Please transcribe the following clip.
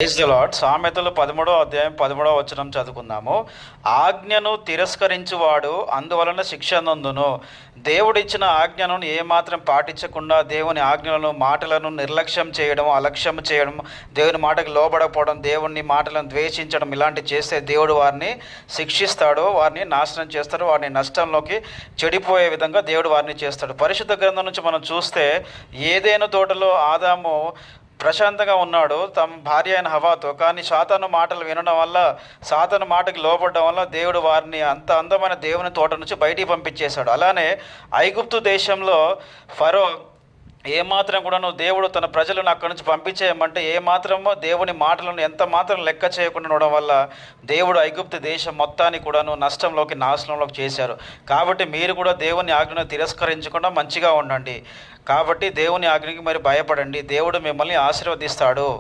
Praise the lord. సామెతలు 13వ అధ్యాయం 13వ వచనం చదువుకుందాము. ఆజ్ఞను తిరస్కరించువాడు అందువలన శిక్ష నొందును. దేవుడిచ్చిన ఆజ్ఞను ఏమాత్రం పాటించకుండా దేవుని ఆజ్ఞలను మాటలను నిర్లక్ష్యం చేయడం, అలక్ష్యం చేయడం, దేవుని మాటకు లోబడకపోవడం, దేవుని మాటలను ద్వేషించడం, ఇలాంటి చేస్తే దేవుడు వారిని శిక్షిస్తాడు, వారిని నాశనం చేస్తాడు, వారిని నష్టంలోకి చెడిపోయే విధంగా దేవుడు వారిని చేస్తాడు. పరిశుద్ధ గ్రంథం నుంచి మనం చూస్తే ఏదైనా తోటలో ఆదాము ప్రశాంతంగా ఉన్నాడు తమ భార్య అయిన హవాతో. కానీ సాతాను మాటలు వినడం వల్ల, సాతాను మాటకి లోబడడం వల్ల దేవుడు వారిని అంత అందమైన దేవుని తోట నుంచి బయటికి పంపించేశాడు. అలానే ఐగుప్తు దేశంలో ఫరో ఏమాత్రం కూడాను దేవుడు తన ప్రజలను అక్కడి నుంచి పంపించేయమంటే ఏమాత్రమో దేవుని మాటలను ఎంత మాత్రం లెక్క చేయకుండా ఉండడం వల్ల దేవుడు ఐగుప్తు దేశం మొత్తాన్ని కూడాను నష్టంలోకి, నాశనంలోకి చేశారు. కాబట్టి మీరు కూడా దేవుని ఆజ్ఞను తిరస్కరించకుండా మంచిగా ఉండండి. కాబట్టి దేవుని ఆజ్ఞకి మరి భయపడండి. దేవుడు మిమ్మల్ని ఆశీర్వదిస్తాడు.